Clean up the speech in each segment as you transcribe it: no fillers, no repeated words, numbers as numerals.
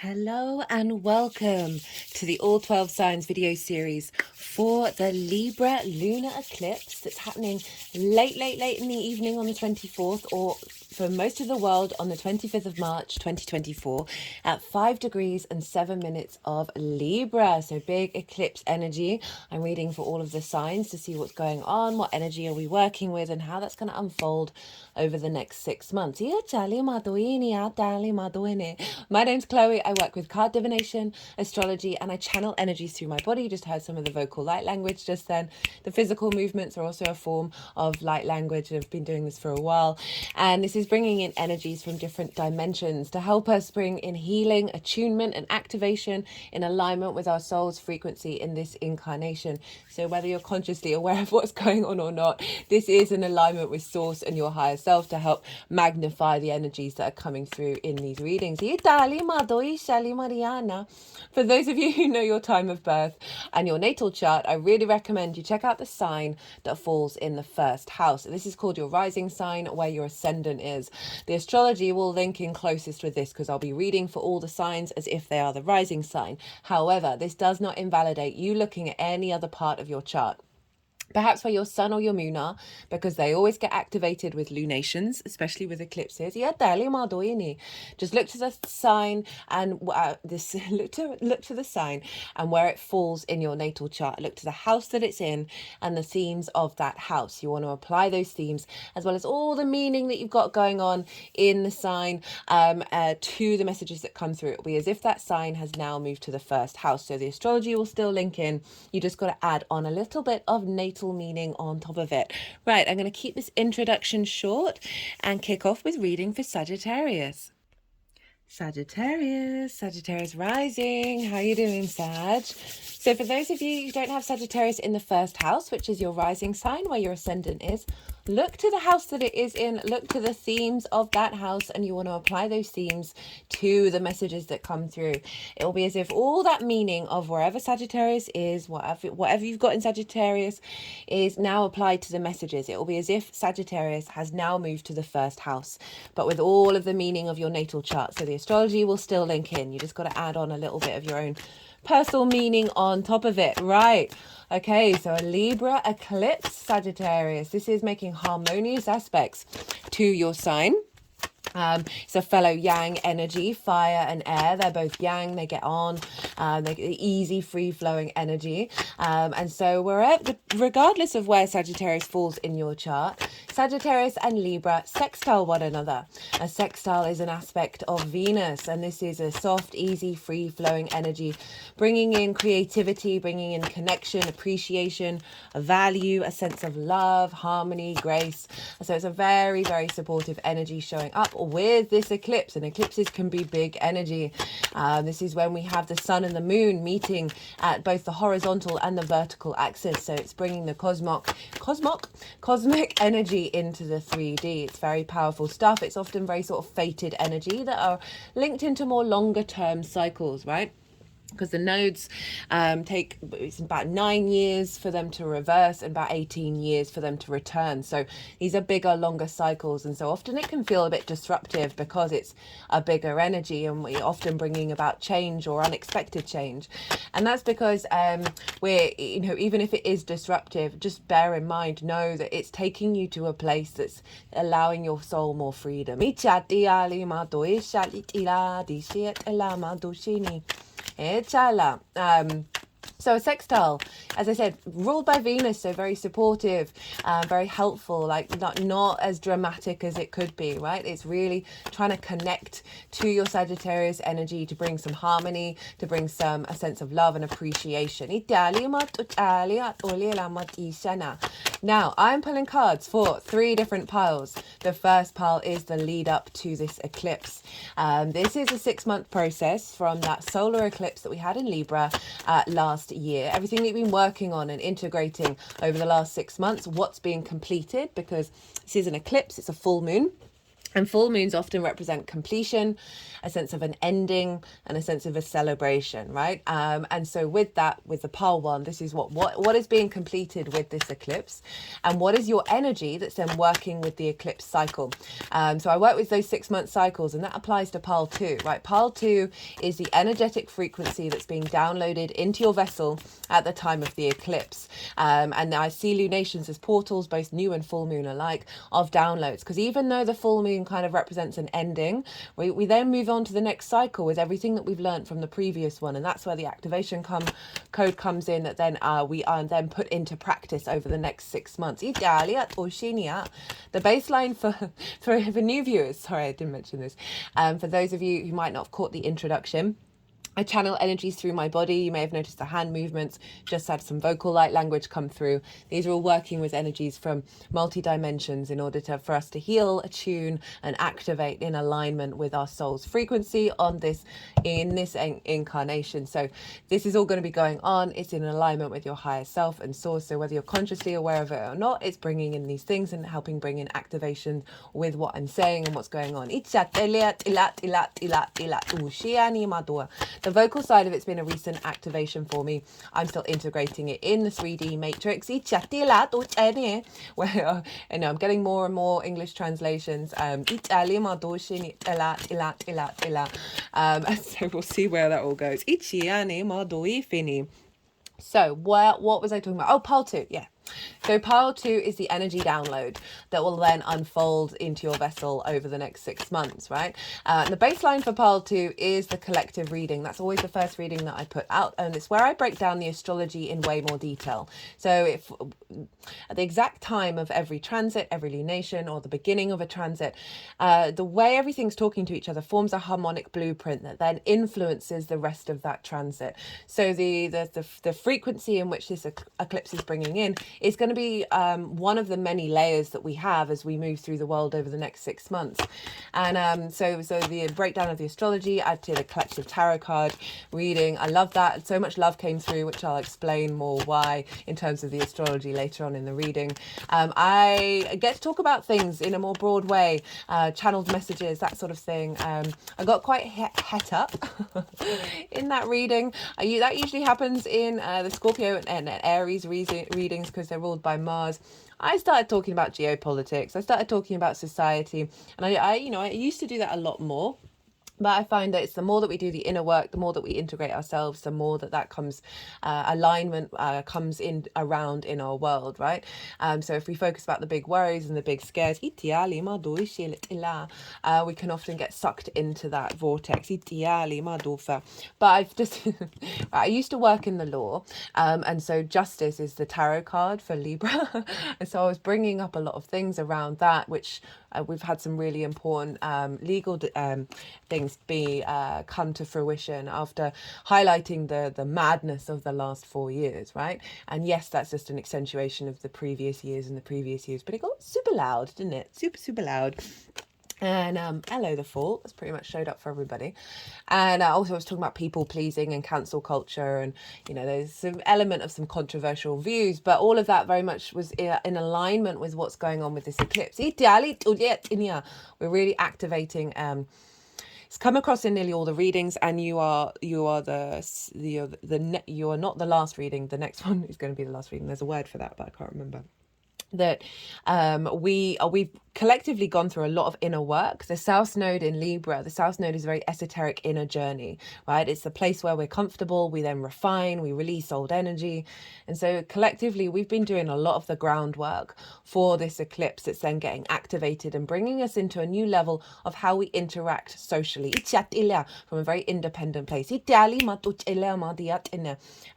Hello and welcome to the All 12 Signs video series for the Libra Lunar Eclipse that's happening late in the evening on the 24th, or for most of the world on the 25th of March 2024 at 5 degrees and 7 minutes of Libra. So big eclipse energy. I'm reading for all of the signs to see what's going on, what energy are we working with, and how that's going to unfold over the next 6 months. My name's Chloe. I work with card divination, astrology, and I channel energies through my body. You just heard some of the vocal light language just then. The physical movements are also a form of light language. I've been doing this for a while. And this is bringing in energies from different dimensions to help us bring in healing, attunement, and activation in alignment with our soul's frequency in this incarnation. So whether you're consciously aware of what's going on or not, this is an alignment with source and your higher self to help magnify the energies that are coming through in these readings. For those of you who know your time of birth and your natal chart, I really recommend you check out the sign that falls in the first house. This is called your rising sign, where your ascendant is. The astrology will link in closest with this because I'll be reading for all the signs as if they are the rising sign. However, this does not invalidate you looking at any other part of your chart. Perhaps where your sun or your moon are, because they always get activated with lunations, especially with eclipses. Just look to the sign and look to the sign and where it falls in your natal chart. Look to the house that it's in and the themes of that house. You want to apply those themes as well as all the meaning that you've got going on in the sign to the messages that come through. It'll be as if that sign has now moved to the first house. So the astrology will still link in. You just got to add on a little bit of natal meaning on top of it. Right, I'm going to keep this introduction short and kick off with reading for Sagittarius. Sagittarius rising. How you doing, Sag? So for those of you who don't have Sagittarius in the first house, which is your rising sign, where your ascendant is, look to the house that it is in, look to the themes of that house, and you want to apply those themes to the messages that come through. It will be as if all that meaning of wherever Sagittarius is, whatever you've got in Sagittarius, is now applied to the messages. It will be as if Sagittarius has now moved to the first house, but with all of the meaning of your natal chart. So the astrology will still link in. You just got to add on a little bit of your own personal meaning on top of it. Right. Okay, so a Libra eclipse, Sagittarius. This is making harmonious aspects to your sign. It's a fellow yang energy, fire and air. They're both yang, they get on, they get easy, free-flowing energy. And so regardless of where Sagittarius falls in your chart, Sagittarius and Libra sextile one another. A sextile is an aspect of Venus, and this is a soft, easy, free-flowing energy, bringing in creativity, bringing in connection, appreciation, a value, a sense of love, harmony, grace. So it's a very, very supportive energy showing up with this eclipse, and eclipses can be big energy. This is when we have the sun and the moon meeting at both the horizontal and the vertical axis, so it's bringing the cosmic energy into the 3D. It's very powerful stuff. It's often very sort of fated energy that are linked into more longer term cycles, right? Because the nodes it's about 9 years for them to reverse and about 18 years for them to return. So these are bigger, longer cycles. And so often it can feel a bit disruptive because it's a bigger energy, and we're often bringing about change or unexpected change. And that's because even if it is disruptive, just bear in mind, know that it's taking you to a place that's allowing your soul more freedom. So a sextile, as I said, ruled by Venus, so very supportive, very helpful, like not as dramatic as it could be, right? It's really trying to connect to your Sagittarius energy to bring some harmony, to bring a sense of love and appreciation. Now, I'm pulling cards for 3 different piles. The first pile is the lead up to this eclipse. This is a 6-month process from that solar eclipse that we had in Libra last year. Everything that you've been working on and integrating over the last 6 months, what's being completed, because this is an eclipse, it's a full moon. And full moons often represent completion, a sense of an ending, and a sense of a celebration, right? And so with that, with the pile one, this is what is being completed with this eclipse, and what is your energy that's then working with the eclipse cycle. So I work with those 6-month cycles, and that applies to pile two, right? Pile two is the energetic frequency that's being downloaded into your vessel at the time of the eclipse. And I see lunations as portals, both new and full moon alike, of downloads, because even though the full moon kind of represents an ending, we then move on to the next cycle with everything that we've learned from the previous one, and that's where the activation code comes in, that then we are then put into practice over the next 6 months. The baseline for new viewers, sorry I didn't mention this, for those of you who might not have caught the introduction, I channel energies through my body. You may have noticed the hand movements, just had some vocal light language come through. These are all working with energies from multi-dimensions in order for us to heal, attune, and activate in alignment with our soul's frequency in this incarnation. So this is all going to be going on. It's in alignment with your higher self and source. So whether you're consciously aware of it or not, it's bringing in these things and helping bring in activation with what I'm saying and what's going on. The vocal side of it's been a recent activation for me. I'm still integrating it in the 3D matrix. Where I'm getting more and more English translations. And so we'll see where that all goes. So what was I talking about? Oh, pile two, yeah. So pile two is the energy download that will then unfold into your vessel over the next 6 months, right? The baseline for pile two is the collective reading. That's always the first reading that I put out, and it's where I break down the astrology in way more detail. So if at the exact time of every transit, every lunation, or the beginning of a transit, the way everything's talking to each other forms a harmonic blueprint that then influences the rest of that transit. So the frequency in which this eclipse is bringing in is going to be one of the many layers that we have as we move through the world over the next 6 months. And so the breakdown of the astrology, I did a collective tarot card reading. I love that. So much love came through, which I'll explain more why in terms of the astrology later on in the reading. I get to talk about things in a more broad way, channeled messages, that sort of thing. I got quite het up in that reading. That usually happens in the Scorpio and Aries readings, because they're ruled by Mars. I started talking about geopolitics. I started talking about society, and I used to do that a lot more. But I find that it's the more that we do the inner work, the more that we integrate ourselves, the more that comes alignment comes in around in our world, right? So if we focus about the big worries and the big scares, we can often get sucked into that vortex. But I used to work in the law, and so justice is the tarot card for Libra. And so I was bringing up a lot of things around that, which we've had some really important legal things come to fruition after highlighting the madness of the last 4 years, right? And yes, that's just an accentuation of the previous years, but it got super loud, didn't it? Super loud. And hello the fall, that's pretty much showed up for everybody. And also I was talking about people pleasing and cancel culture, and there's some element of some controversial views, but all of that very much was in alignment with what's going on with this eclipse. We're really activating it's come across in nearly all the readings, and you are not the last reading. The next one is going to be the last reading. There's a word for that, but I can't remember. That we've collectively gone through a lot of inner work. The South Node in Libra, the South Node is a very esoteric inner journey, right? It's the place where we're comfortable, we then refine, we release old energy. And so collectively, we've been doing a lot of the groundwork for this eclipse that's then getting activated and bringing us into a new level of how we interact socially from a very independent place. And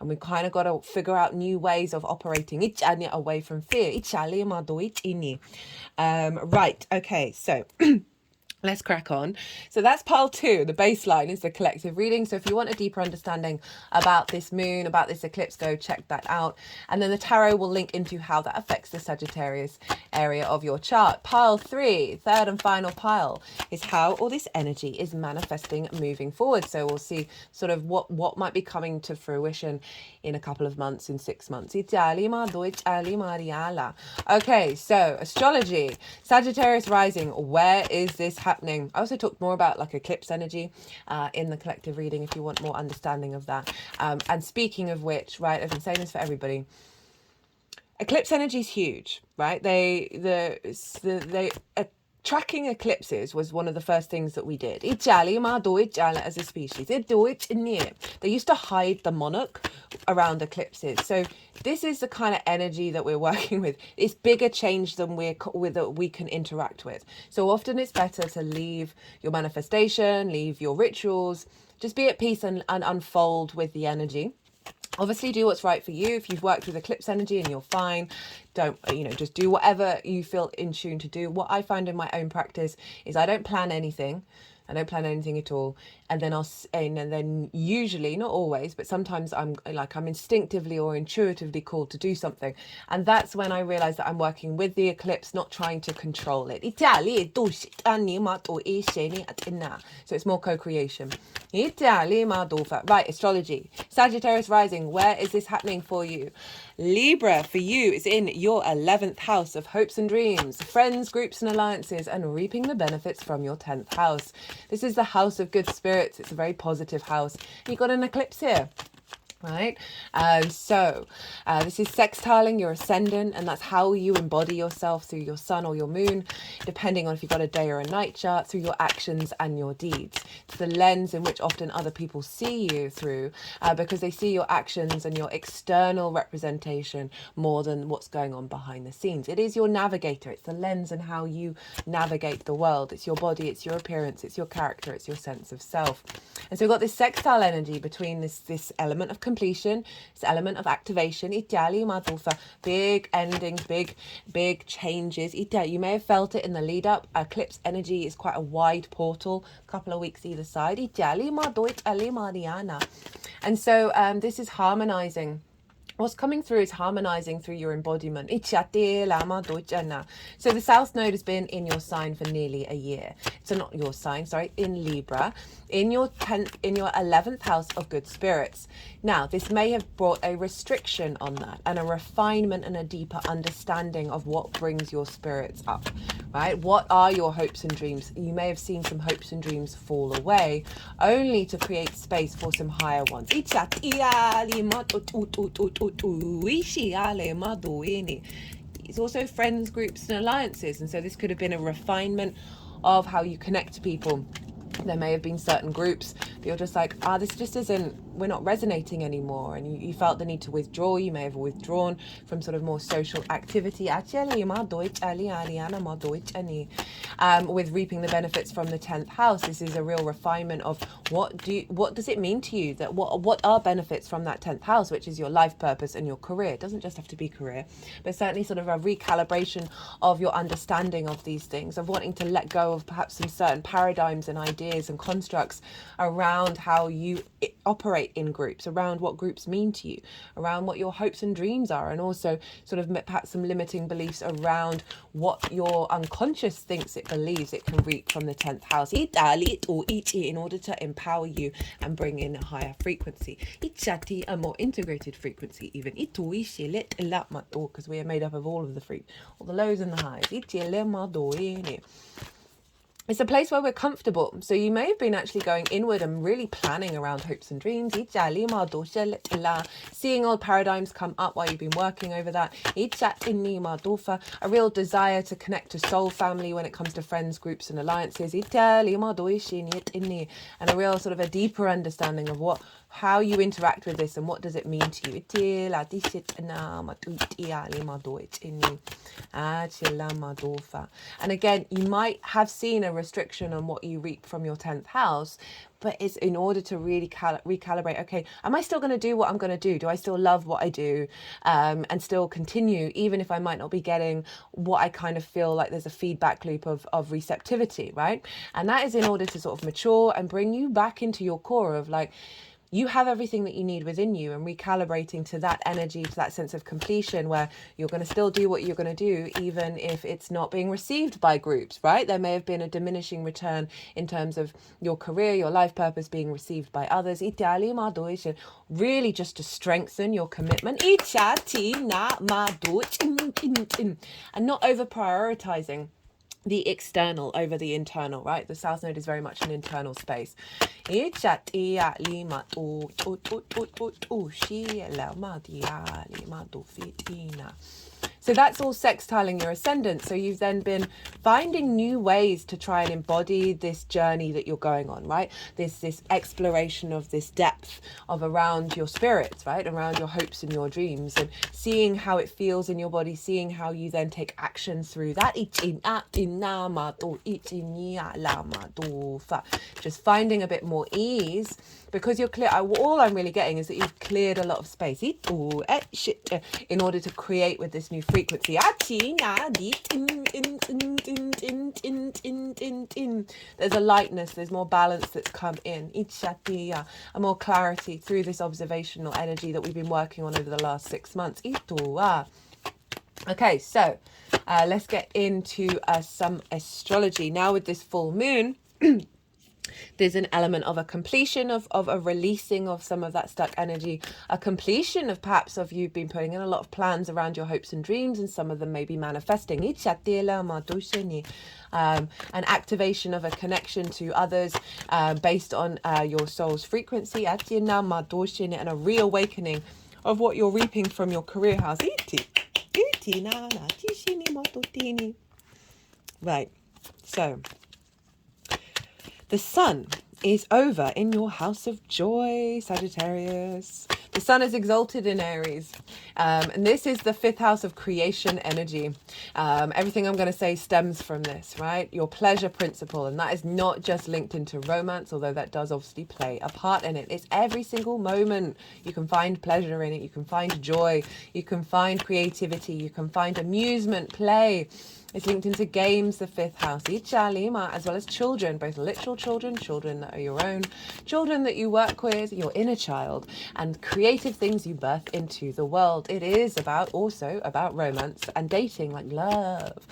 we've kind of got to figure out new ways of operating away from fear. Right, okay, so Let's crack on. So that's pile 2. The baseline is the collective reading. So if you want a deeper understanding about this moon, about this eclipse, go check that out. And then the tarot will link into how that affects the Sagittarius area of your chart. Pile 3, third and final pile, is how all this energy is manifesting moving forward. So we'll see sort of what might be coming to fruition in a couple of months, in 6 months. Okay, so astrology, Sagittarius rising, where is this happening? I also talked more about like eclipse energy in the collective reading if you want more understanding of that. And speaking of which, right, I've been saying this for everybody. Eclipse energy is huge, right? Tracking eclipses was one of the first things that we did. As a species. They used to hide the monarch around eclipses. So this is the kind of energy that we're working with. It's bigger change than that we can interact with. So often it's better to leave your manifestation, leave your rituals, just be at peace and unfold with the energy. Obviously do what's right for you. If you've worked with eclipse energy and you're fine, don't, just do whatever you feel in tune to do. What I find in my own practice is I don't plan anything. I don't plan anything at all. And then usually, not always, but sometimes I'm instinctively or intuitively called to do something. And that's when I realize that I'm working with the eclipse, not trying to control it. So it's more co-creation. Right, astrology. Sagittarius rising, where is this happening for you? Libra, for you, is in your 11th house of hopes and dreams, friends, groups and alliances, and reaping the benefits from your 10th house. This is the house of good spirits. It's a very positive house. You've got an eclipse here. Right, this is sextiling your ascendant, and that's how you embody yourself through your sun or your moon, depending on if you've got a day or a night chart, through your actions and your deeds. It's the lens in which often other people see you through, because they see your actions and your external representation more than what's going on behind the scenes. It is your navigator. It's the lens and how you navigate the world. It's your body, it's your appearance, it's your character, it's your sense of self. And so we've got this sextile energy between this element of completion, this element of activation, big endings, big changes. You may have felt it in the lead up. Eclipse energy is quite a wide portal, a couple of weeks either side. And so this is harmonizing. What's coming through is harmonizing through your embodiment. So the South Node has been in your sign for nearly a year. So not your sign, sorry, in Libra, in your 11th house of good spirits. Now, this may have brought a restriction on that and a refinement and a deeper understanding of what brings your spirits up, right? What are your hopes and dreams? You may have seen some hopes and dreams fall away, only to create space for some higher ones. It's also friends, groups and alliances, and so this could have been a refinement of how you connect to people. There may have been certain groups that you're just like, this just isn't, we're not resonating anymore, and you felt the need to withdraw. You may have withdrawn from sort of more social activity, with reaping the benefits from the 10th house. This is a real refinement of what does it mean to you, that what are benefits from that 10th house, which is your life purpose and your career. It doesn't just have to be career, but certainly sort of a recalibration of your understanding of these things, of wanting to let go of perhaps some certain paradigms and ideas and constructs around how you operate in groups, around what groups mean to you, around what your hopes and dreams are, and also sort of perhaps some limiting beliefs around what your unconscious thinks it believes it can reap from the 10th house in order to empower you and bring in a higher frequency, a more integrated frequency even, because we are made up of all the lows and the highs. It's a place where we're comfortable. So you may have been actually going inward and really planning around hopes and dreams. Seeing old paradigms come up while you've been working over that. A real desire to connect to soul family when it comes to friends, groups and alliances. And a real sort of a deeper understanding of what how you interact with this and what does it mean to you. And again, you might have seen a restriction on what you reap from your 10th house, but it's in order to really recalibrate. Okay, am I still going to do what I'm going to do? Do I still love what I do, and still continue, even if I might not be getting what I kind of feel like there's a feedback loop of receptivity, right? And that is in order to sort of mature and bring you back into your core of like, you have everything that you need within you, and recalibrating to that energy, to that sense of completion where you're going to still do what you're going to do, even if it's not being received by groups, right? There may have been a diminishing return in terms of your career, your life purpose being received by others. Really just to strengthen your commitment and not over prioritizing the external over the internal, right? The South Node is very much an internal space. So that's all sextiling your ascendant. So you've then been finding new ways to try and embody this journey that you're going on, right? This exploration of this depth of around your spirits, right? Around your hopes and your dreams, and seeing how it feels in your body, seeing how you then take action through that. Just finding a bit more ease, because you're clear. All I'm really getting is that you've cleared a lot of space in order to create with this new frequency. There's a lightness, there's more balance that's come in, a more clarity through this observational energy that we've been working on over the last 6 months. Okay, so let's get into some astrology now. With this full moon, there's an element of a completion of a releasing of some of that stuck energy, a completion of perhaps of you've been putting in a lot of plans around your hopes and dreams, and some of them may be manifesting. An activation of a connection to others based on your soul's frequency, and a reawakening of what you're reaping from your career house. Right, so the sun is over in your house of joy, Sagittarius. The sun is exalted in Aries. And this is the 5th house of creation energy. Everything I'm going to say stems from this, right? Your pleasure principle. And that is not just linked into romance, although that does obviously play a part in it. It's every single moment. You can find pleasure in it. You can find joy. You can find creativity. You can find amusement, play. It's linked into games, the 5th house, as well as children, both literal children, children that are your own, children that you work with, your inner child, and creative things you birth into the world. It is also about romance and dating, like love.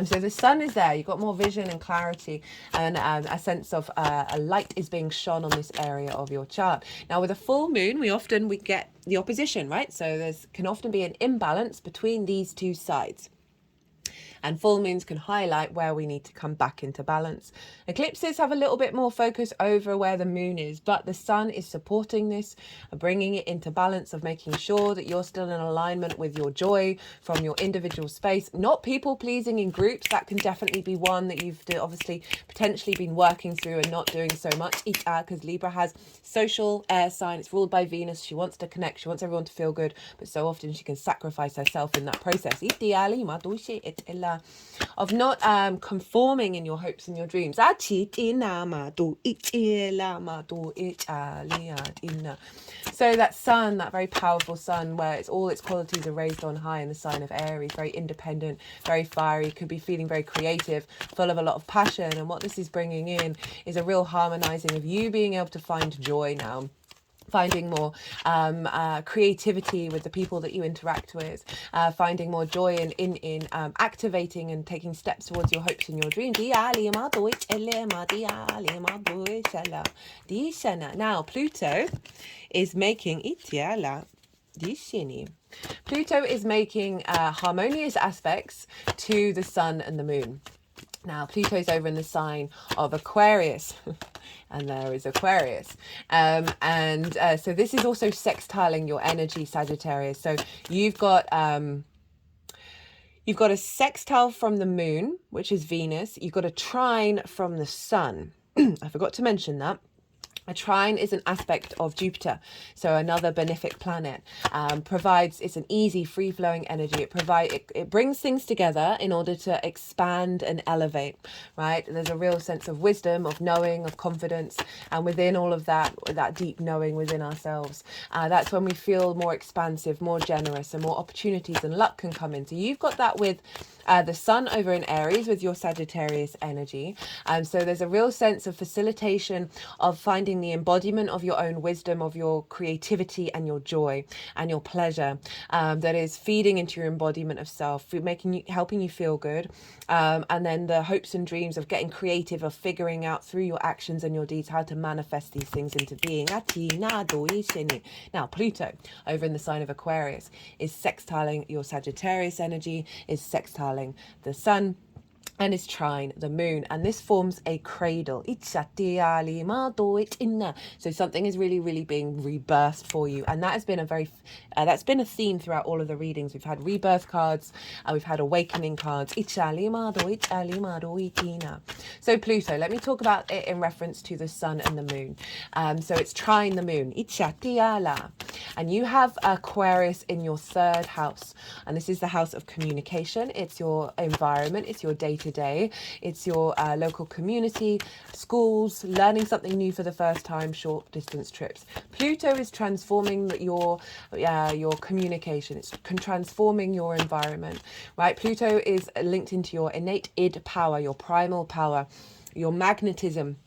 So the sun is there. You've got more vision and clarity, and a sense of a light is being shone on this area of your chart. Now, with a full moon, we get the opposition, right? So can often be an imbalance between these two sides. And full moons can highlight where we need to come back into balance. Eclipses have a little bit more focus over where the moon is, but the sun is supporting this, bringing it into balance, of making sure that you're still in alignment with your joy from your individual space, not people pleasing in groups. That can definitely be one that you've obviously potentially been working through and not doing so much, because Libra has social air sign. It's ruled by Venus. She wants to connect. She wants everyone to feel good, but so often she can sacrifice herself in that process. Of not conforming in your hopes and your dreams. So that sun, that very powerful sun, where all its qualities are raised on high in the sign of Aries, very independent, very fiery, could be feeling very creative, full of a lot of passion. And what this is bringing in is a real harmonizing of you being able to find joy now, finding more creativity with the people that you interact with, finding more joy in activating and taking steps towards your hopes and your dreams. Now, Pluto is making Pluto is making harmonious aspects to the sun and the moon. Now, Pluto's over in the sign of Aquarius, and there is Aquarius. So this is also sextiling your energy, Sagittarius. So you've got a sextile from the moon, which is Venus. You've got a trine from the sun. I forgot to mention that. A trine is an aspect of Jupiter, so another benefic planet. It's an easy, free-flowing energy. It brings things together in order to expand and elevate, right? There's a real sense of wisdom, of knowing, of confidence, and within all of that deep knowing within ourselves, that's when we feel more expansive, more generous, and more opportunities and luck can come in. So you've got that with the sun over in Aries with your Sagittarius energy. So there's a real sense of facilitation of finding the embodiment of your own wisdom, of your creativity and your joy and your pleasure, that is feeding into your embodiment of self, helping you feel good. And then the hopes and dreams of getting creative, of figuring out through your actions and your deeds how to manifest these things into being. Now, Pluto over in the sign of Aquarius is sextiling your Sagittarius energy, is sextiling the sun, and is trine the moon, and this forms a cradle. So something is really being rebirthed for you, and that has been that's been a theme throughout all of the readings. We've had rebirth cards, we've had awakening cards. So Pluto, let me talk about it in reference to the sun and the moon. So it's trine the moon, and you have Aquarius in your third house, and this is the house of communication. It's your environment, it's your day-to-day, it's your local community, schools, learning something new for the first time, short distance trips. Pluto is transforming your communication. It's transforming your environment, right? Pluto is linked into your innate id power, your primal power, your magnetism,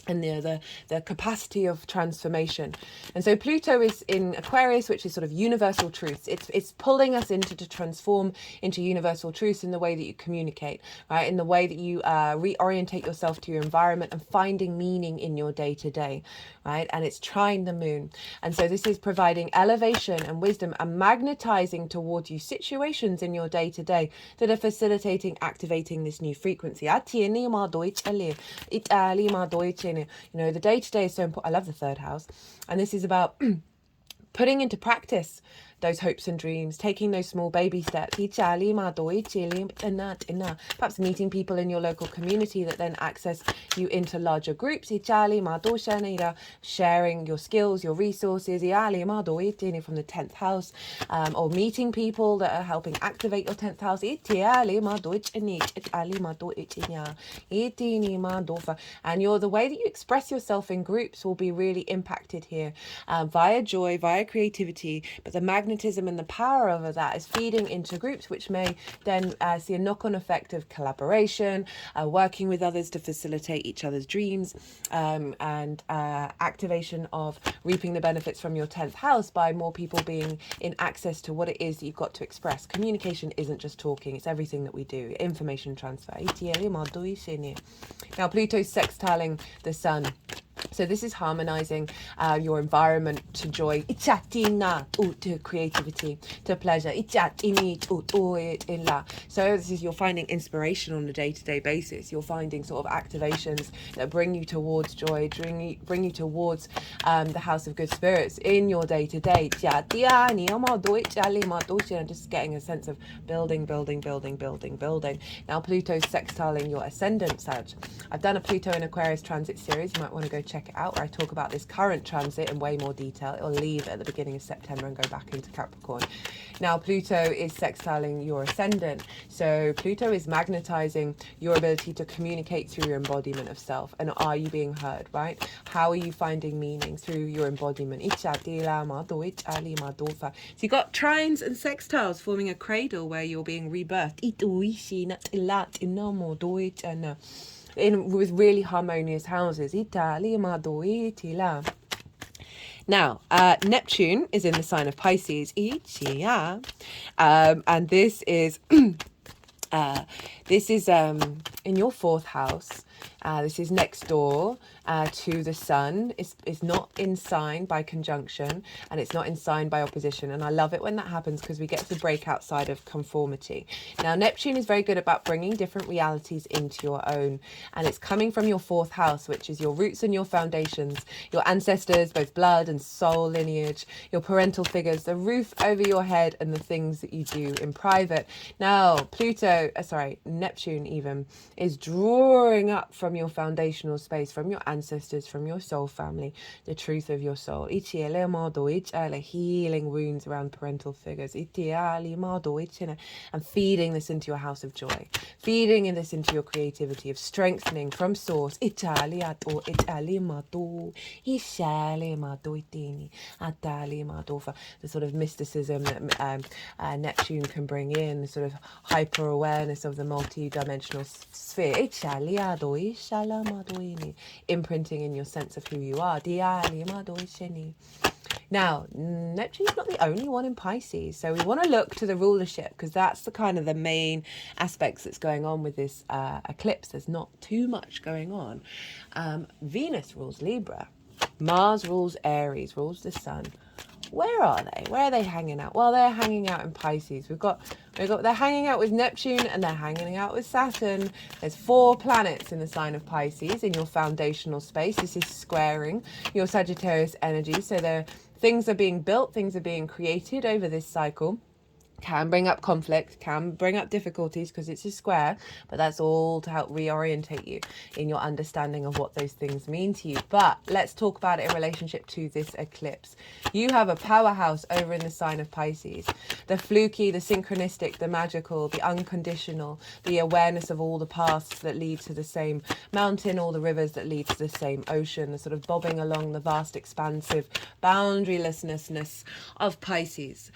and the capacity of transformation. And so Pluto is in Aquarius, which is sort of universal truths. It's pulling us into to transform into universal truths in the way that you communicate, right? In the way that you reorientate yourself to your environment and finding meaning in your day-to-day, right? And it's trine the moon. And so this is providing elevation and wisdom and magnetizing towards you situations in your day-to-day that are facilitating, activating this new frequency. The day-to-day is so important. I love the third house, and this is about putting into practice those hopes and dreams, taking those small baby steps. Perhaps meeting people in your local community that then access you into larger groups. Sharing your skills, your resources from the 10th house, or meeting people that are helping activate your 10th house. And the way that you express yourself in groups will be really impacted here, via joy, via creativity, but the magnetism and the power of that is feeding into groups, which may then see a knock-on effect of collaboration, working with others to facilitate each other's dreams, and activation of reaping the benefits from your 10th house by more people being in access to what it is that you've got to express. Communication isn't just talking, it's everything that we do. Information transfer. Now Pluto's sextiling the sun. So this is harmonizing your environment to joy, to creativity, to pleasure. So this is, you're finding inspiration on a day-to-day basis. You're finding sort of activations that bring you towards joy, bring you towards the house of good spirits in your day-to-day. Just getting a sense of building. Now Pluto's sextiling your ascendant, Sag. I've done a Pluto in Aquarius transit series. You might want to go check it out, where I talk about this current transit in way more detail. It'll leave at the beginning of September and go back into Capricorn. Now Pluto is sextiling your ascendant, so Pluto is magnetizing your ability to communicate through your embodiment of self. And are you being heard, right? How are you finding meaning through your embodiment? So you've got trines and sextiles forming a cradle where you're being rebirthed with really harmonious houses. Now, Neptune is in the sign of Pisces, and this is in your fourth house. This is next door to the sun. It's not in sign by conjunction, and it's not in sign by opposition. And I love it when that happens, because we get to break outside of conformity. Now, Neptune is very good about bringing different realities into your own. And it's coming from your fourth house, which is your roots and your foundations, your ancestors, both blood and soul lineage, your parental figures, the roof over your head, and the things that you do in private. Now, Neptune even is drawing up from your foundational space, from your ancestors, from your soul family, the truth of your soul. Healing wounds around parental figures. And feeding this into your house of joy. Feeding in this into your creativity of strengthening from source. The sort of mysticism that Neptune can bring in, the sort of hyper awareness of the multi-dimensional sphere. Imprinting in your sense of who you are. Now, Neptune's not the only one in Pisces, so we want to look to the rulership, because that's the kind of the main aspects that's going on with this eclipse. There's not too much going on. Venus rules Libra. Mars rules Aries, rules the sun. Where are they? Where are they hanging out? Well, they're hanging out in Pisces. They're hanging out with Neptune and they're hanging out with Saturn. There's 4 planets in the sign of Pisces in your foundational space. This is squaring your Sagittarius energy. So things are being built, things are being created over this cycle. Can bring up conflict, can bring up difficulties because it's a square, but that's all to help reorientate you in your understanding of what those things mean to you. But let's talk about it in relationship to this eclipse. You have a powerhouse over in the sign of Pisces. The fluky, the synchronistic, the magical, the unconditional, the awareness of all the paths that lead to the same mountain, all the rivers that lead to the same ocean, the sort of bobbing along the vast, expansive boundarylessness of Pisces.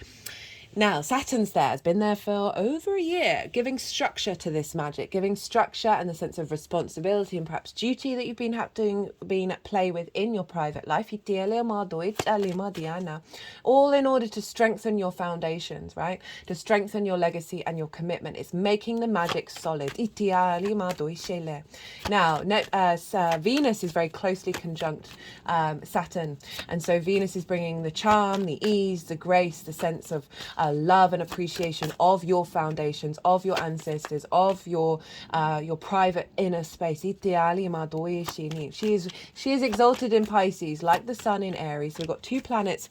Now, Saturn's there, has been there for over a year, giving structure to this magic, giving structure and the sense of responsibility and perhaps duty that you've been at play with in your private life. All in order to strengthen your foundations, right? To strengthen your legacy and your commitment. It's making the magic solid. Now, Venus is very closely conjunct Saturn. And so Venus is bringing the charm, the ease, the grace, the sense of love and appreciation of your foundations, of your ancestors, of your private inner space. She is exalted in Pisces, like the sun in Aries. So we've got 2 planets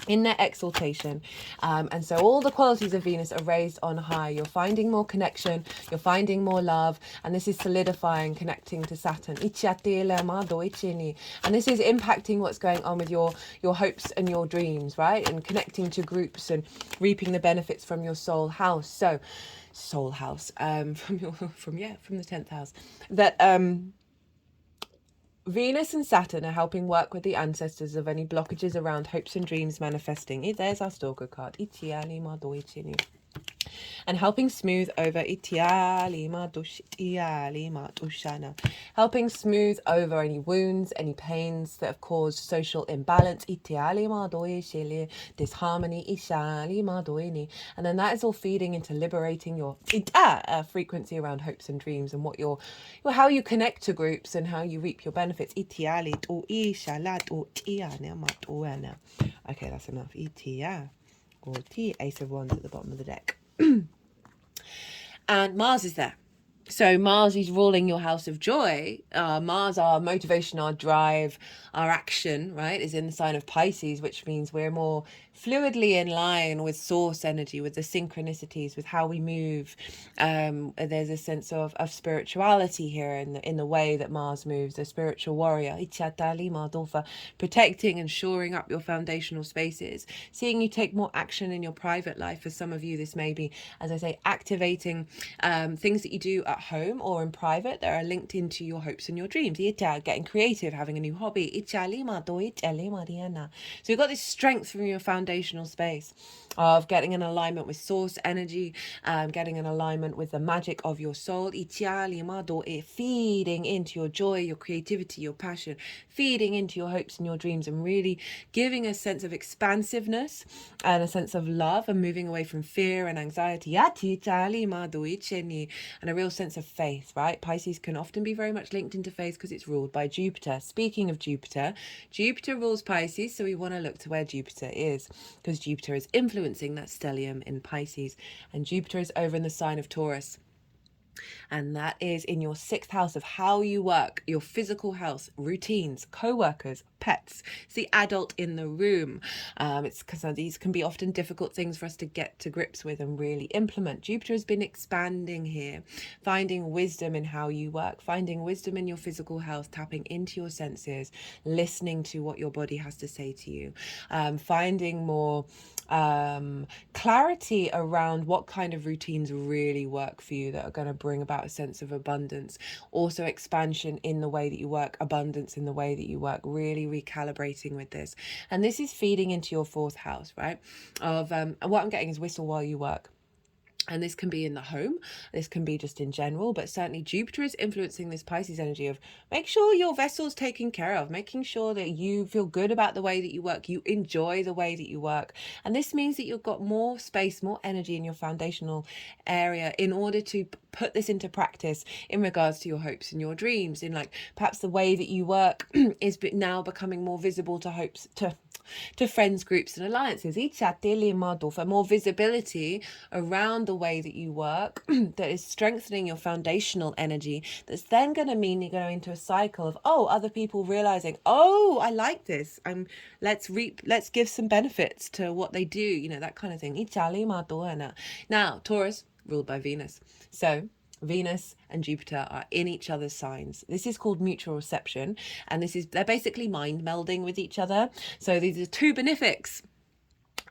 in their exaltation, and so all the qualities of Venus are raised on high. You're finding more connection, you're finding more love, and this is solidifying, connecting to Saturn. And this is impacting what's going on with your hopes and your dreams, right? And connecting to groups and reaping the benefits from your soul house. So soul house, from the 10th house, that Venus and Saturn are helping work with the ancestors of any blockages around hopes and dreams manifesting. There's our stalker card. And helping smooth over helping smooth over any wounds, any pains that have caused social imbalance, disharmony, and then that is all feeding into liberating your frequency around hopes and dreams and how you connect to groups and how you reap your benefits. Okay, that's enough. Ace of Wands at the bottom of the deck. And Mars is there. So Mars is ruling your house of joy. Mars, our motivation, our drive, our action, right, is in the sign of Pisces, which means we're more fluidly in line with source energy, with the synchronicities, with how we move. There's a sense of spirituality here in the way that Mars moves, a spiritual warrior, protecting and shoring up your foundational spaces, seeing you take more action in your private life. For some of you, this may be, as I say, activating things that you do at home or in private that are linked into your hopes and your dreams. Getting creative, having a new hobby. So you've got this strength from your foundational space of getting an alignment with source energy, getting an alignment with the magic of your soul, feeding into your joy, your creativity, your passion, feeding into your hopes and your dreams, and really giving a sense of expansiveness and a sense of love and moving away from fear and anxiety, and a real sense of faith, right? Pisces can often be very much linked into faith because it's ruled by Jupiter. Speaking of Jupiter, Jupiter rules Pisces, so we want to look to where Jupiter is, because Jupiter is influencing that stellium in Pisces, and Jupiter is over in the sign of Taurus. And that is in your 6th house of how you work, your physical health, routines, co-workers, pets. It's the adult in the room. It's because these can be often difficult things for us to get to grips with and really implement. Jupiter has been expanding here, finding wisdom in how you work, finding wisdom in your physical health, tapping into your senses, listening to what your body has to say to you, finding more clarity around what kind of routines really work for you that are going to bring about a sense of abundance. Also expansion in the way that you work, abundance in the way that you work, really recalibrating with this. And this is feeding into your 4th house, right? Of what I'm getting is whistle while you work. And this can be in the home, this can be just in general, but certainly Jupiter is influencing this Pisces energy of make sure your vessel's taken care of, making sure that you feel good about the way that you work, you enjoy the way that you work. And this means that you've got more space, more energy in your foundational area in order to put this into practice in regards to your hopes and your dreams, in like perhaps the way that you work is now becoming more visible to hopes, to friends, groups and alliances. For more visibility around the way that you work that is strengthening your foundational energy, that's then going to mean you're going into a cycle of other people realizing, I like this, let's give some benefits to what they do, you know, that kind of thing. Now Taurus ruled by Venus, so Venus and Jupiter are in each other's signs. This is called mutual reception, and they're basically mind melding with each other. So these are two benefics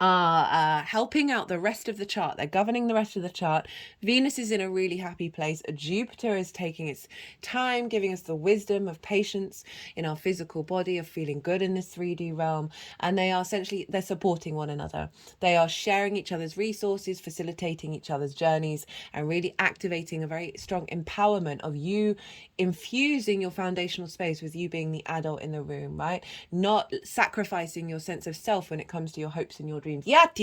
are helping out the rest of the chart. They're governing the rest of the chart. Venus is in a really happy place. Jupiter is taking its time, giving us the wisdom of patience in our physical body, of feeling good in this 3D realm. And they are essentially, they're supporting one another. They are sharing each other's resources, facilitating each other's journeys, and really activating a very strong empowerment of you infusing your foundational space with you being the adult in the room, right? Not sacrificing your sense of self when it comes to your hopes and your dreams. Not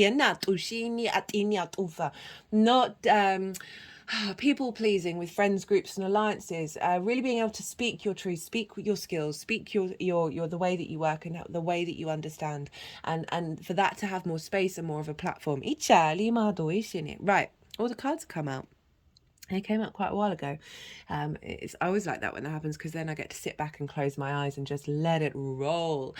people pleasing with friends, groups and alliances. Really being able to speak your truth, speak your skills, speak your the way that you work and the way that you understand, and for that to have more space and more of a platform. Right, all the cards have come out. They came out quite a while ago. I always like that when that happens, because then I get to sit back and close my eyes and just let it roll.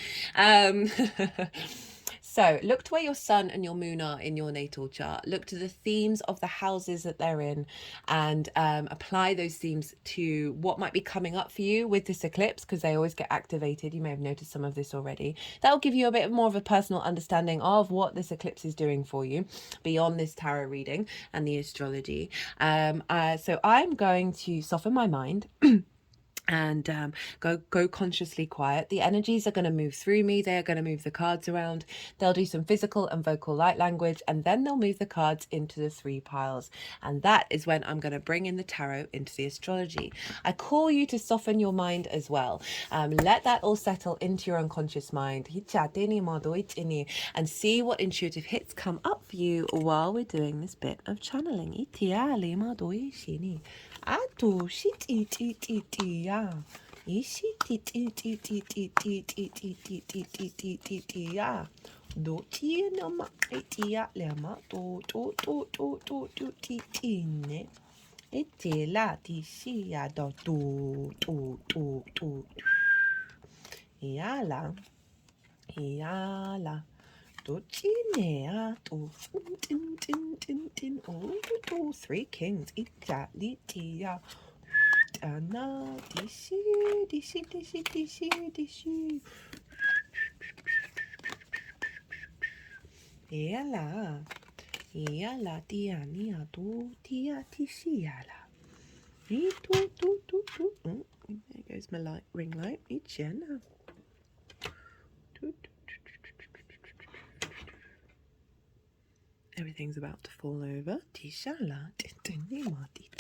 So look to where your sun and your moon are in your natal chart. Look to the themes of the houses that they're in, and apply those themes to what might be coming up for you with this eclipse, because they always get activated. You may have noticed some of this already. That will give you a bit more of a personal understanding of what this eclipse is doing for you beyond this tarot reading and the astrology. So I'm going to soften my mind and go consciously quiet. The energies are going to move through me. They are going to move the cards around. They'll do some physical and vocal light language, and then they'll move the cards into the 3 piles. And that is when I'm going to bring in the tarot into the astrology. I call you to soften your mind as well. Let that all settle into your unconscious mind and see what intuitive hits come up for you while we're doing this bit of channeling. Atu shit it ya. Ishit it ya. Do ti no ma it ya le ma to ti ne. Ete la ti si ya do to. Yala. Do ti ne ya to tin. Oh, 3 kings. Ita li ti ya. Ana dishi. Yala tia nia tu tia tishi yala. Tu. There goes my ring light. Ichena. Everything's about to fall over. Tishala. Tinima tia.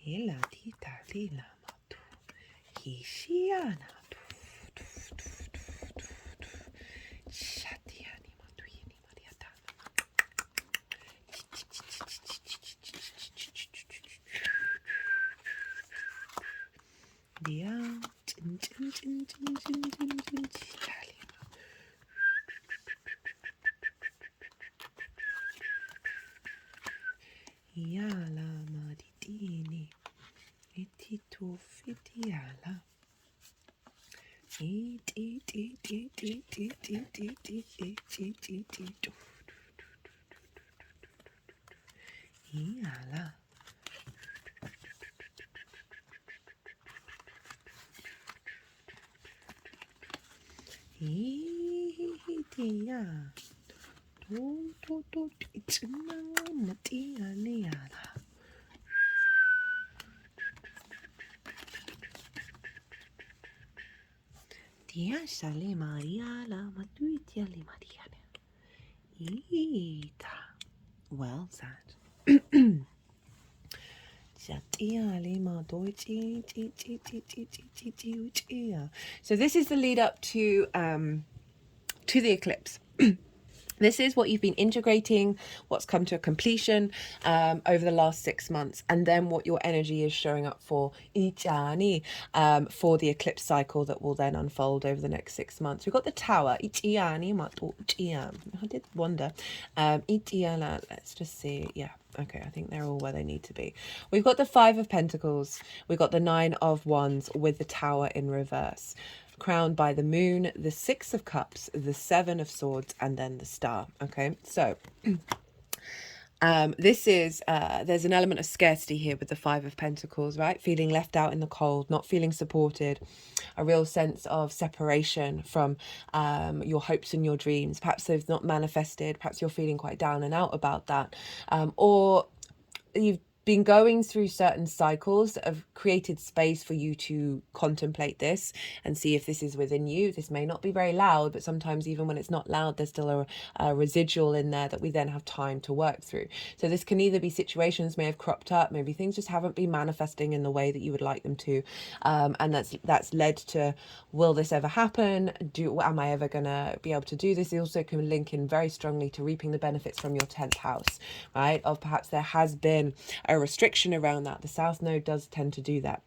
Ela tita lila matu. Hishiana. Shatiani matu yini mariata. Dia Yala maditini. Itito fitiala. Eat, eat, eat, eat, eat, eat, eat, eat, eat, eat, eat, eat, eat. Yala. Itia. To, it's matia neala. Dia sale Maria la matuitia li Mariana. Ita. Well said. So this is the lead up to the eclipse. This is what you've been integrating, what's come to a completion over the last 6 months, and then what your energy is showing up for for the eclipse cycle that will then unfold over the next 6 months. We've got the Tower. I did wonder. Let's just see. Yeah. Okay, I think they're all where they need to be. We've got the Five of Pentacles. We've got the Nine of Wands with the Tower in reverse, crowned by the Moon, the Six of Cups, the Seven of Swords, and then the Star. Okay, so this is there's an element of scarcity here with the Five of Pentacles, right? Feeling left out in the cold, not feeling supported, a real sense of separation from your hopes and your dreams. Perhaps they've not manifested. Perhaps you're feeling quite down and out about that, or you've been going through certain cycles that have created space for you to contemplate this and see if this is within you. This may not be very loud, but sometimes even when it's not loud, there's still a residual in there that we then have time to work through. So this can either be situations may have cropped up, maybe things just haven't been manifesting in the way that you would like them to, and that's led to, will this ever happen? Am I ever gonna be able to do this? It also can link in very strongly to reaping the benefits from your 10th house, right? Of perhaps there has been a restriction around that. The South Node does tend to do that.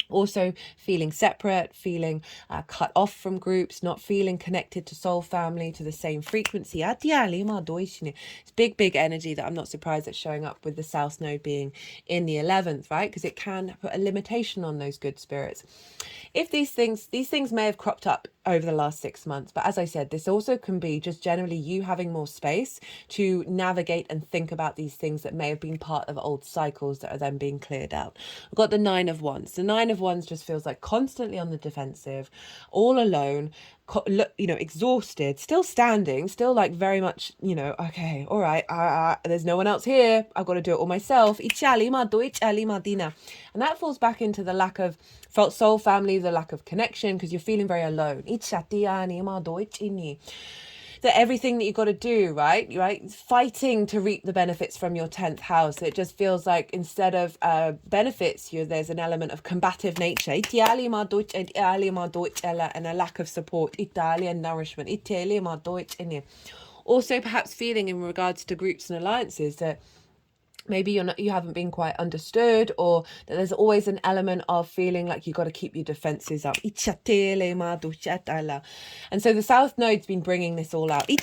Also feeling separate, feeling cut off from groups, not feeling connected to soul family, to the same frequency. It's big energy that I'm not surprised that's showing up with the South Node being in the 11th, right? Because it can put a limitation on those good spirits. If these things may have cropped up over the last 6 months, but as I said, this also can be just generally you having more space to navigate and think about these things that may have been part of old cycles that are then being cleared out. We've got the Nine of Wands. The Nine of Wands just feels like constantly on the defensive, all alone, exhausted, still standing, still like very much, okay, all right, there's no one else here, I've got to do it all myself. And that falls back into the lack of soul family, the lack of connection, because you're feeling very alone. That everything that you've got to do, right, fighting to reap the benefits from your 10th house. It just feels like instead of benefits, there's an element of combative nature, and a lack of support, and nourishment. Also perhaps feeling in regards to groups and alliances that maybe you haven't been quite understood, or that there's always an element of feeling like you've got to keep your defenses up. And so the South Node's been bringing this all out for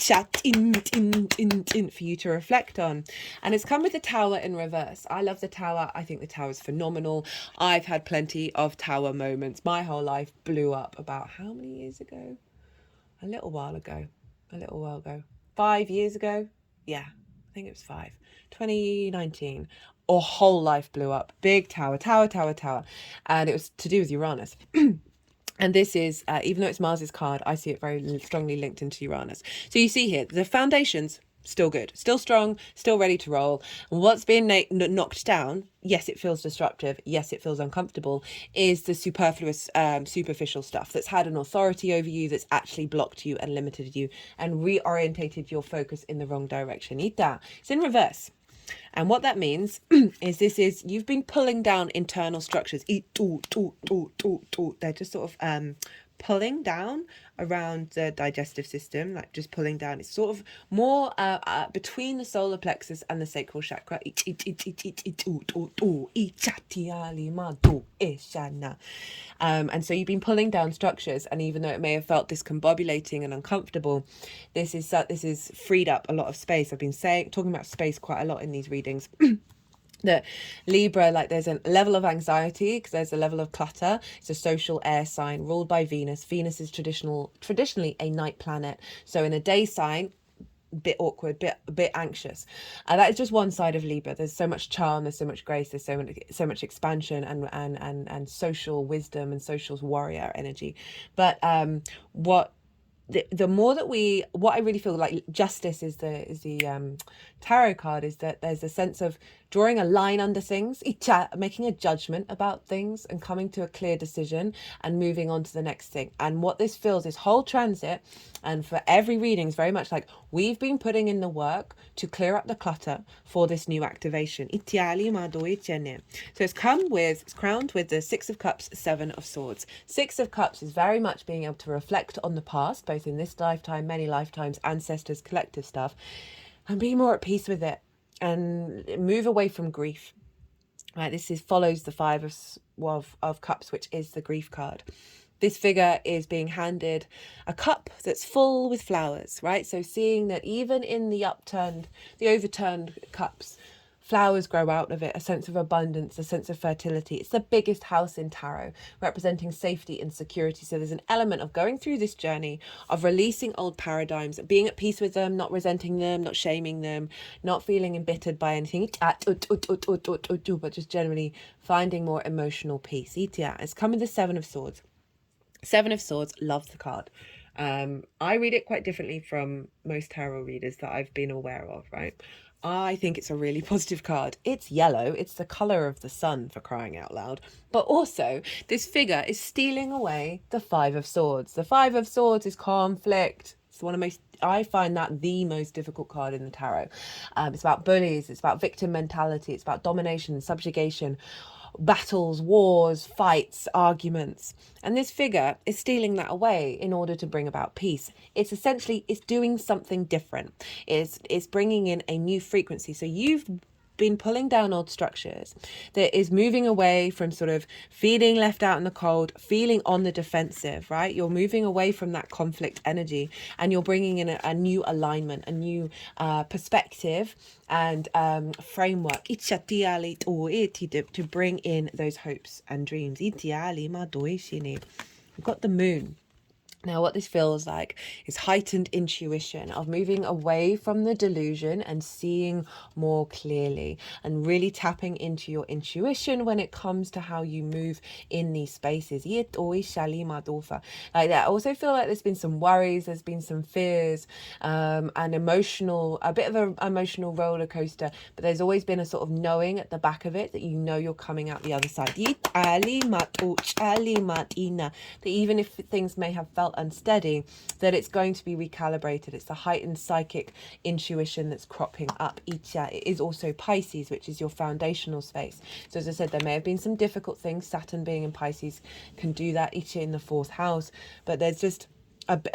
you to reflect on. And it's come with the Tower in reverse. I love the Tower. I think the Tower is phenomenal. I've had plenty of Tower moments. My whole life blew up about how many years ago? A little while ago. 5 years ago. Yeah, I think it was 2019. Our whole life blew up. Big tower. And it was to do with Uranus. And this is, even though it's Mars's card, I see it very strongly linked into Uranus. So you see here, the foundations, still good, still strong, still ready to roll. And what's been knocked down, yes, it feels disruptive, yes, it feels uncomfortable, is the superfluous, superficial stuff that's had an authority over you, that's actually blocked you and limited you and reorientated your focus in the wrong direction. It's in reverse. And what that means is you've been pulling down internal structures. They're just sort of pulling down around the digestive system, like just pulling down. It's sort of more between the solar plexus and the sacral chakra. And so you've been pulling down structures, and even though it may have felt discombobulating and uncomfortable, this is freed up a lot of space. I've been talking about space quite a lot in these readings. That Libra, like there's a level of anxiety because there's a level of clutter. It's a social air sign ruled by Venus. Venus is traditionally a night planet. So in a day sign, bit awkward, a bit anxious. That is just one side of Libra. There's so much charm, there's so much grace, there's so much expansion and social wisdom and social warrior energy. But the more that what I really feel like justice is the tarot card, is that there's a sense of drawing a line under things, making a judgment about things and coming to a clear decision and moving on to the next thing. And what this feels, this whole transit, and for every reading, is very much like we've been putting in the work to clear up the clutter for this new activation. So it's crowned with the Six of Cups, Seven of Swords. Six of Cups is very much being able to reflect on the past, both in this lifetime, many lifetimes, ancestors, collective stuff, and be more at peace with it and move away from grief. Right, this follows the Five of Cups, which is the grief card. This figure is being handed a cup that's full with flowers, right? So seeing that even in the overturned cups, flowers grow out of it, a sense of abundance, a sense of fertility. It's the biggest house in tarot, representing safety and security. So there's an element of going through this journey of releasing old paradigms, being at peace with them, not resenting them, not shaming them, not feeling embittered by anything, but just generally finding more emotional peace. It's coming the Seven of Swords. Seven of Swords, love the card. I read it quite differently from most tarot readers that I've been aware of, right? I think it's a really positive card. It's yellow. It's the colour of the sun, for crying out loud. But also, this figure is stealing away the Five of Swords. The Five of Swords is conflict. It's I find that the most difficult card in the tarot. It's about bullies. It's about victim mentality. It's about domination, subjugation, battles, wars, fights, arguments. And this figure is stealing that away in order to bring about peace. It's doing something different. It's bringing in a new frequency. So you've been pulling down old structures, that is moving away from sort of feeling left out in the cold, feeling on the defensive, right? You're moving away from that conflict energy, and you're bringing in a new alignment, a new perspective and framework to bring in those hopes and dreams. We've got the moon. Now, what this feels like is heightened intuition of moving away from the delusion and seeing more clearly, and really tapping into your intuition when it comes to how you move in these spaces. Like that. I also feel like there's been some worries, there's been some fears, and a bit of an emotional roller coaster, but there's always been a sort of knowing at the back of it that you know you're coming out the other side. That even if things may have felt unsteady, that it's going to be recalibrated. It's the heightened psychic intuition that's cropping up. It is also Pisces, which is your foundational space. So as I said, there may have been some difficult things. Saturn being in Pisces can do that, in the fourth house, but there's just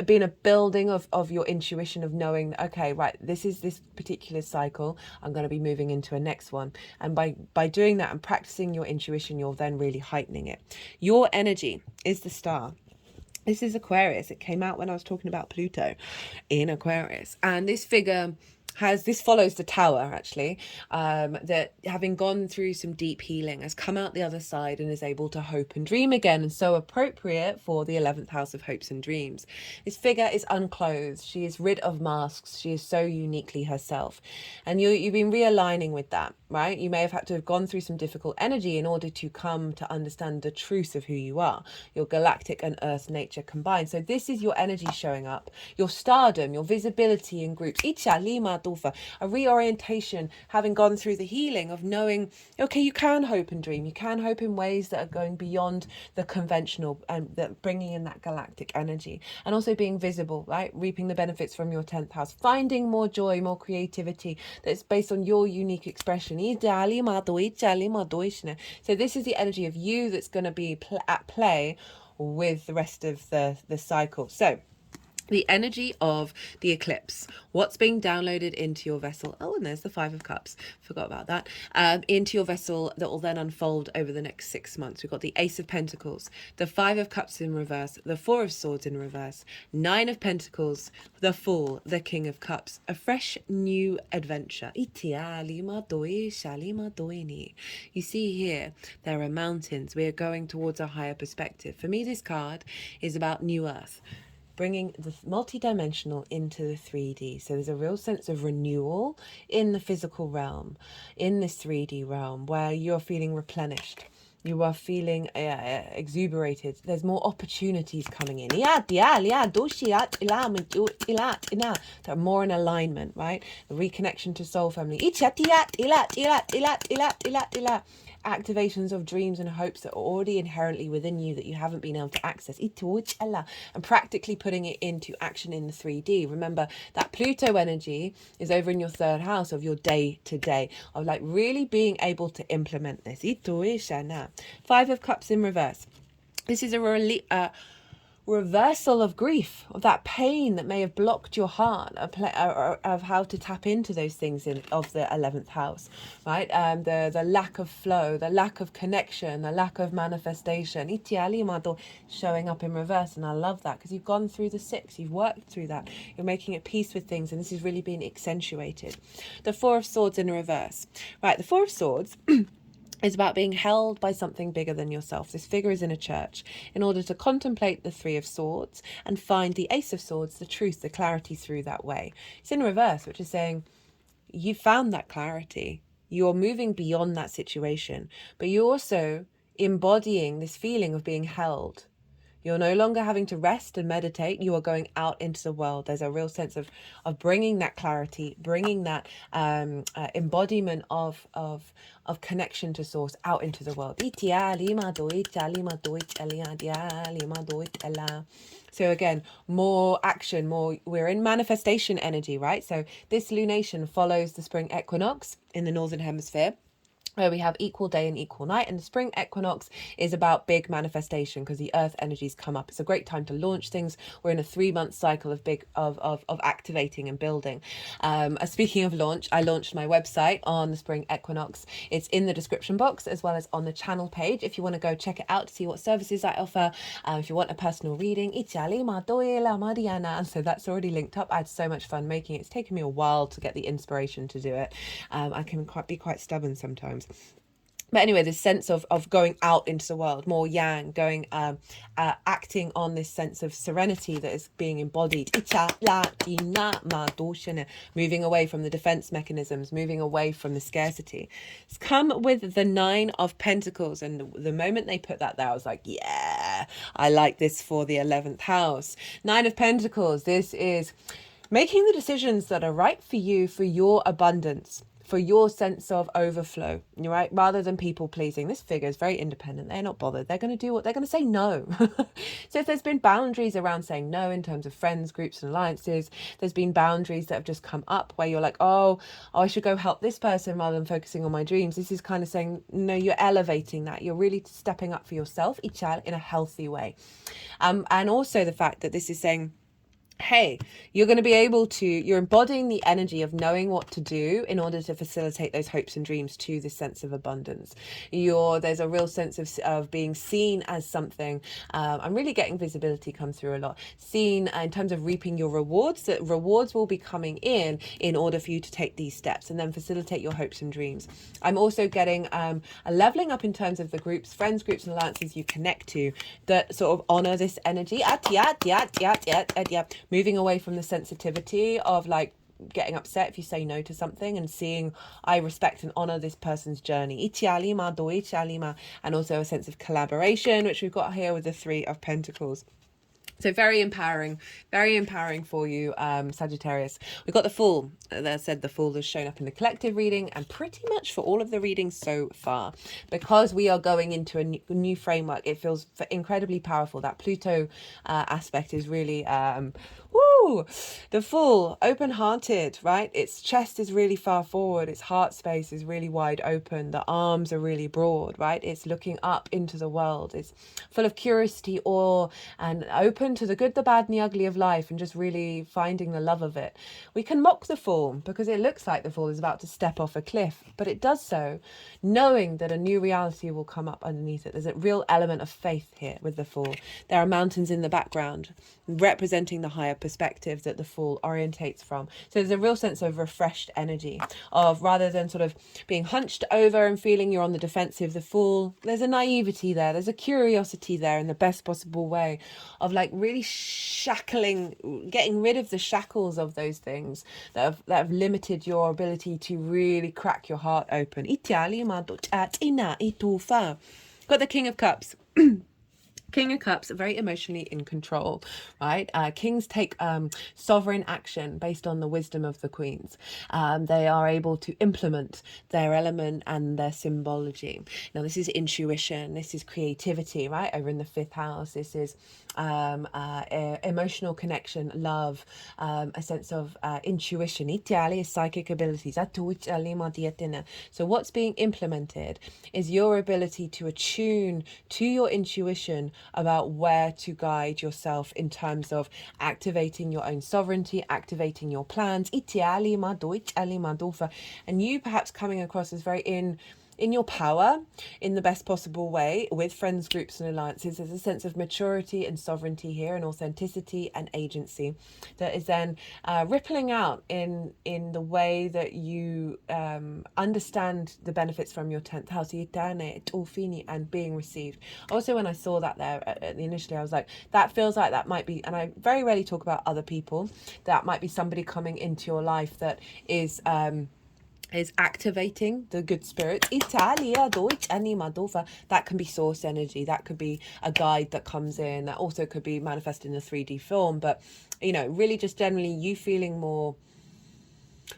been a building of your intuition, of knowing, okay, right, this is this particular cycle, I'm going to be moving into a next one. And by doing that and practicing your intuition, you're then really heightening it. Your energy is the star. This is Aquarius. It came out when I was talking about Pluto in Aquarius. And this figure follows the Tower, actually, that having gone through some deep healing has come out the other side and is able to hope and dream again, and so appropriate for the 11th house of hopes and dreams. This figure is unclothed. She is rid of masks. She is so uniquely herself, and you've been realigning with that, right? You may have had to have gone through some difficult energy in order to come to understand the truth of who you are, your galactic and earth nature combined. So this is your energy showing up, your stardom, your visibility in groups. A reorientation, having gone through the healing of knowing, okay, you can hope and dream. You can hope in ways that are going beyond the conventional, and that bringing in that galactic energy, and also being visible, right? Reaping the benefits from your 10th house, finding more joy, more creativity that's based on your unique expression. So this is the energy of you that's going to be at play with the rest of the cycle. So the energy of the eclipse, what's being downloaded into your vessel. Oh, and there's the Five of Cups. Forgot about that. Into your vessel that will then unfold over the next 6 months. We've got the Ace of Pentacles, the Five of Cups in reverse, the Four of Swords in reverse, Nine of Pentacles, the Fool, the King of Cups. A fresh new adventure. You see here, there are mountains. We are going towards a higher perspective. For me, this card is about new earth, bringing the multidimensional into the 3D. So there's a real sense of renewal in the physical realm, in this 3D realm, where you're feeling replenished. You are feeling exuberated. There's more opportunities coming in. They're more in alignment, right? The reconnection to soul family. Activations of dreams and hopes that are already inherently within you that you haven't been able to access, and practically putting it into action in the 3D. Remember that Pluto energy is over in your third house of your day to day, of like really being able to implement this. Five of Cups in reverse. This is a reversal of grief, of that pain that may have blocked your heart, of how to tap into those things of the 11th house, right? The lack of flow, the lack of connection, the lack of manifestation, showing up in reverse. And I love that because you've gone through the 6, you've worked through that, you're making at peace with things, and this is really being accentuated. The Four of Swords in reverse, right? The Four of Swords is about being held by something bigger than yourself. This figure is in a church in order to contemplate the Three of Swords and find the Ace of Swords, the truth, the clarity through that way. It's in reverse, which is saying you found that clarity. You're moving beyond that situation, but you're also embodying this feeling of being held. You're no longer having to rest and meditate. You are going out into the world. There's a real sense of bringing that clarity, bringing that embodiment of connection to source out into the world. So again, more action, we're in manifestation energy, right? So this lunation follows the spring equinox in the Northern Hemisphere, where we have equal day and equal night, and the spring equinox is about big manifestation because the earth energies come up. It's a great time to launch things. We're in a 3-month cycle of activating and building. Speaking of launch, I launched my website on the spring equinox. It's in the description box as well as on the channel page if you want to go check it out to see what services I offer. If you want a personal reading, so that's already linked up. I had so much fun making it. It's taken me a while to get the inspiration to do it. I can be quite stubborn sometimes. But anyway, this sense of going out into the world, more yang, going, acting on this sense of serenity that is being embodied. Moving away from the defense mechanisms, moving away from the scarcity. It's come with the Nine of Pentacles. And the moment they put that there, I was like, yeah, I like this for the 11th house. Nine of Pentacles, this is making the decisions that are right for you, for your abundance, for your sense of overflow, right? Rather than people pleasing. This figure is very independent. They're not bothered. They're going to do what they're going to say no. So if there's been boundaries around saying no in terms of friends, groups and alliances, there's been boundaries that have just come up where you're like, oh, I should go help this person rather than focusing on my dreams. This is kind of saying, no, you're elevating that. You're really stepping up for yourself, Ichal, in a healthy way. And also the fact that this is saying, hey, you're going to be able to, you're embodying the energy of knowing what to do in order to facilitate those hopes and dreams to this sense of abundance. There's a real sense of being seen as something. I'm really getting visibility come through a lot. Seen in terms of reaping your rewards, that rewards will be coming in order for you to take these steps and then facilitate your hopes and dreams. I'm also getting a leveling up in terms of the groups, friends, groups and alliances you connect to that sort of honor this energy. Moving away from the sensitivity of like getting upset if you say no to something and seeing I respect and honor this person's journey. And also a sense of collaboration, which we've got here with the Three of Pentacles. So very empowering for you, Sagittarius. We've got the Fool. As I said, the Fool has shown up in the collective reading and pretty much for all of the readings so far. Because we are going into a new framework, it feels incredibly powerful. That Pluto aspect is really, Woo! The Fool, open-hearted, right? Its chest is really far forward. Its heart space is really wide open. The arms are really broad, right? It's looking up into the world. It's full of curiosity, awe, and open to the good, the bad, and the ugly of life, and just really finding the love of it. We can mock the Fool because it looks like the Fool is about to step off a cliff, but it does so knowing that a new reality will come up underneath it. There's a real element of faith here with the Fool. There are mountains in the background representing the higher perspective that the Fool orientates from. So there's a real sense of refreshed energy of, rather than sort of being hunched over and feeling you're on the defensive, the Fool, there's a naivety there, there's a curiosity there in the best possible way of like really shackling, getting rid of the shackles of those things that have limited your ability to really crack your heart open. Got the King of Cups. King of Cups are very emotionally in control, right? Kings take sovereign action based on the wisdom of the queens. They are able to implement their element and their symbology. Now, this is intuition. This is creativity, right? Over in the 5th house, this is emotional connection, love, a sense of intuition, psychic abilities. So what's being implemented is your ability to attune to your intuition about where to guide yourself in terms of activating your own sovereignty, activating your plans, and you perhaps coming across as very in your power in the best possible way with friends, groups and alliances. There's a sense of maturity and sovereignty here, and authenticity and agency that is then rippling out in the way that you understand the benefits from your 10th house and being received. Also, when I saw that there initially, I was like, that feels like that might be, and I very rarely talk about other people, that might be somebody coming into your life that is activating the good spirit. That can be source energy. That could be a guide that comes in. That also could be manifested in a 3D film. But, you know, really just generally you feeling more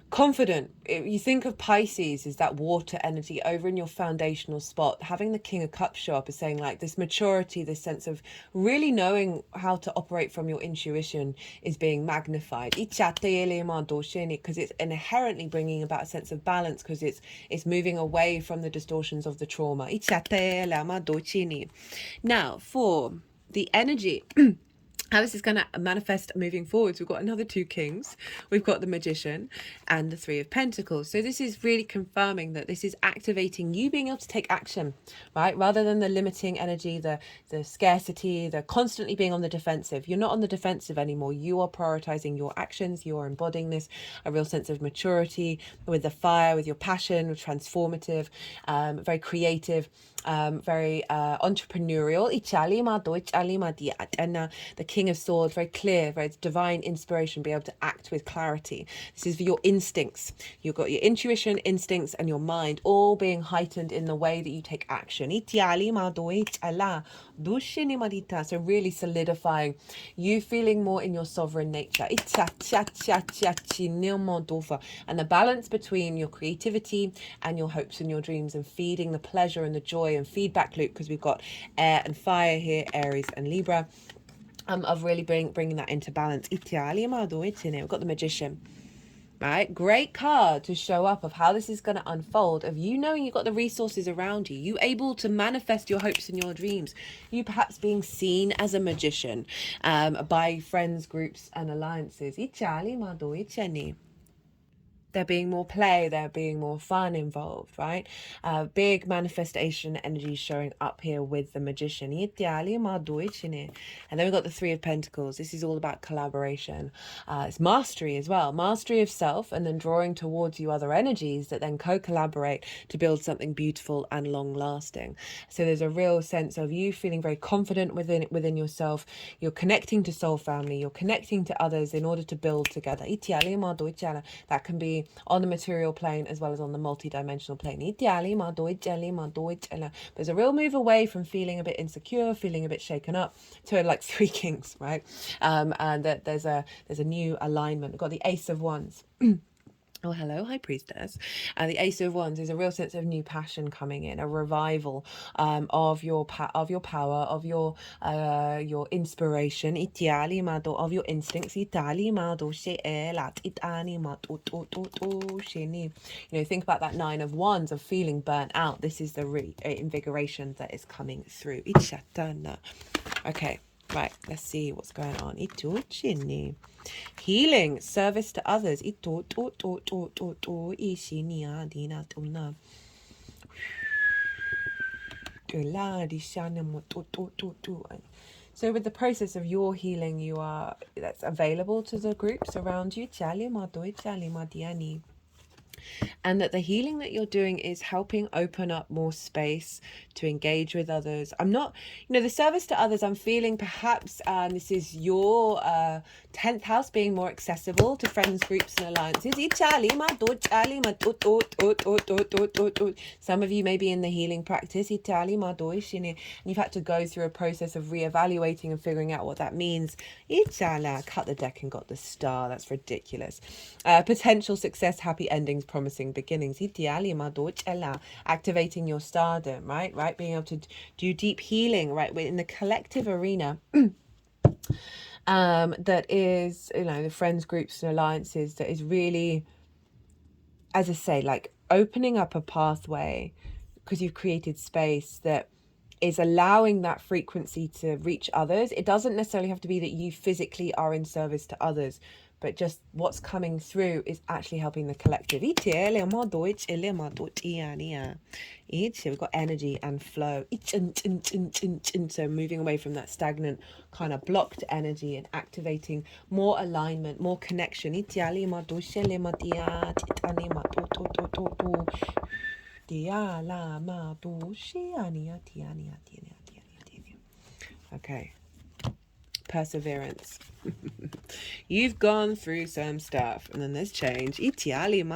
confident. If you think of Pisces as that water energy over in your foundational spot, having the King of Cups show up is saying like this maturity, this sense of really knowing how to operate from your intuition is being magnified because it's inherently bringing about a sense of balance, because it's moving away from the distortions of the trauma. Now for the energy how this is going to manifest moving forwards, we've got another 2 kings, we've got the Magician and the 3 of Pentacles. So this is really confirming that this is activating you being able to take action, right? Rather than the limiting energy, the scarcity, the constantly being on the defensive. You're not on the defensive anymore. You are prioritizing your actions. You are embodying this, a real sense of maturity with the fire, with your passion, transformative, very creative, very entrepreneurial. The King of Swords, very clear, very divine inspiration, be able to act with clarity. This is for your instincts. You've got your intuition, instincts, and your mind all being heightened in the way that you take action. So really solidifying you feeling more in your sovereign nature. And the balance between your creativity and your hopes and your dreams, and feeding the pleasure and the joy and feedback loop, because we've got air and fire here, Aries and Libra, of really bringing that into balance. We've got the Magician. Right, great card to show up of how this is going to unfold, of you knowing you've got the resources around you, you able to manifest your hopes and your dreams, you perhaps being seen as a magician by friends, groups and alliances. There being more play, there being more fun involved, right? Big manifestation energy showing up here with the Magician. And then we've got the 3 of Pentacles. This is all about collaboration. It's mastery as well. Mastery of self, and then drawing towards you other energies that then co-collaborate to build something beautiful and long-lasting. So there's a real sense of you feeling very confident within yourself. You're connecting to soul family. You're connecting to others in order to build together. That can be on the material plane as well as on the multi-dimensional plane. There's a real move away from feeling a bit insecure, feeling a bit shaken up, to like 3 kings, right? And that there's a new alignment. We've got the Ace of Wands. Oh, hello, High Priestess. The Ace of Wands is a real sense of new passion coming in, a revival of your power, of your inspiration, of your instincts. Think about that Nine of Wands of feeling burnt out. This is the invigoration that is coming through. Okay, right. Let's see what's going on. Healing, service to others. So with the process of your healing, that's available to the groups around you. And that the healing that you're doing is helping open up more space to engage with others. I'm not, the service to others, I'm feeling perhaps this is your 10th house being more accessible to friends, groups, and alliances. Some of you may be in the healing practice, and you've had to go through a process of reevaluating and figuring out what that means. Cut the deck and got the star. That's ridiculous. Potential success, happy endings, promising beginnings. Activating your stardom, right? Being able to do deep healing, right? We're in the collective arena. That is, the friends, groups, and alliances, that is really, as I say, like opening up a pathway because you've created space that is allowing that frequency to reach others. It doesn't necessarily have to be that you physically are in service to others, but just what's coming through is actually helping the collective. We've got energy and flow. So moving away from that stagnant kind of blocked energy and activating more alignment, more connection. Okay. Perseverance. You've gone through some stuff, and then there's change. You're changing.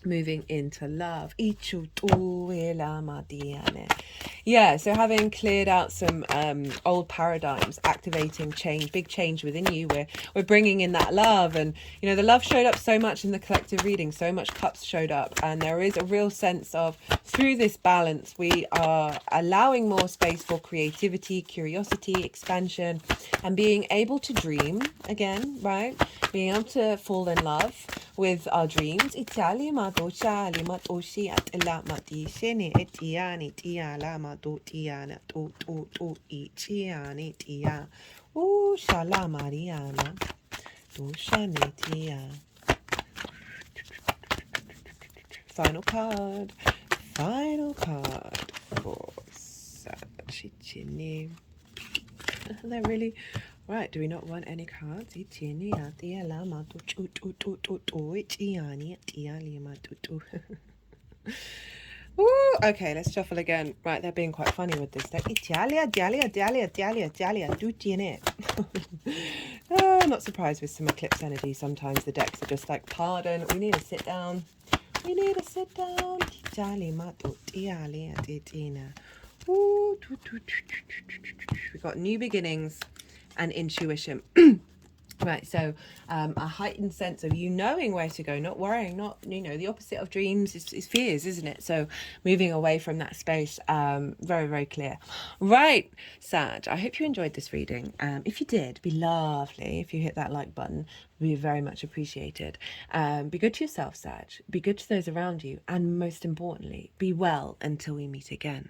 Moving into love. Yeah, so having cleared out some old paradigms, activating change, big change within you, we're bringing in that love. And the love showed up so much in the collective reading, so much cups showed up, and there is a real sense of, through this balance, we are allowing more space for creativity, curiosity, expansion, and being able to dream again, right? Being able to fall in love with our dreams. Final card for Sagittarius. They're really right. Do we not want any cards? Ooh, okay, let's shuffle again. Right, they're being quite funny with this deck. Oh, not surprised with some eclipse energy. Sometimes the decks are just like, pardon, we need to sit down. We got new beginnings and intuition. Right, so a heightened sense of you knowing where to go, not worrying, not, the opposite of dreams is fears, isn't it? So moving away from that space, very, very clear. Right, Sag, I hope you enjoyed this reading. If you did, be lovely if you hit that like button. Be very much appreciated. Be good to yourself, Sag. Be good to those around you. And most importantly, be well until we meet again.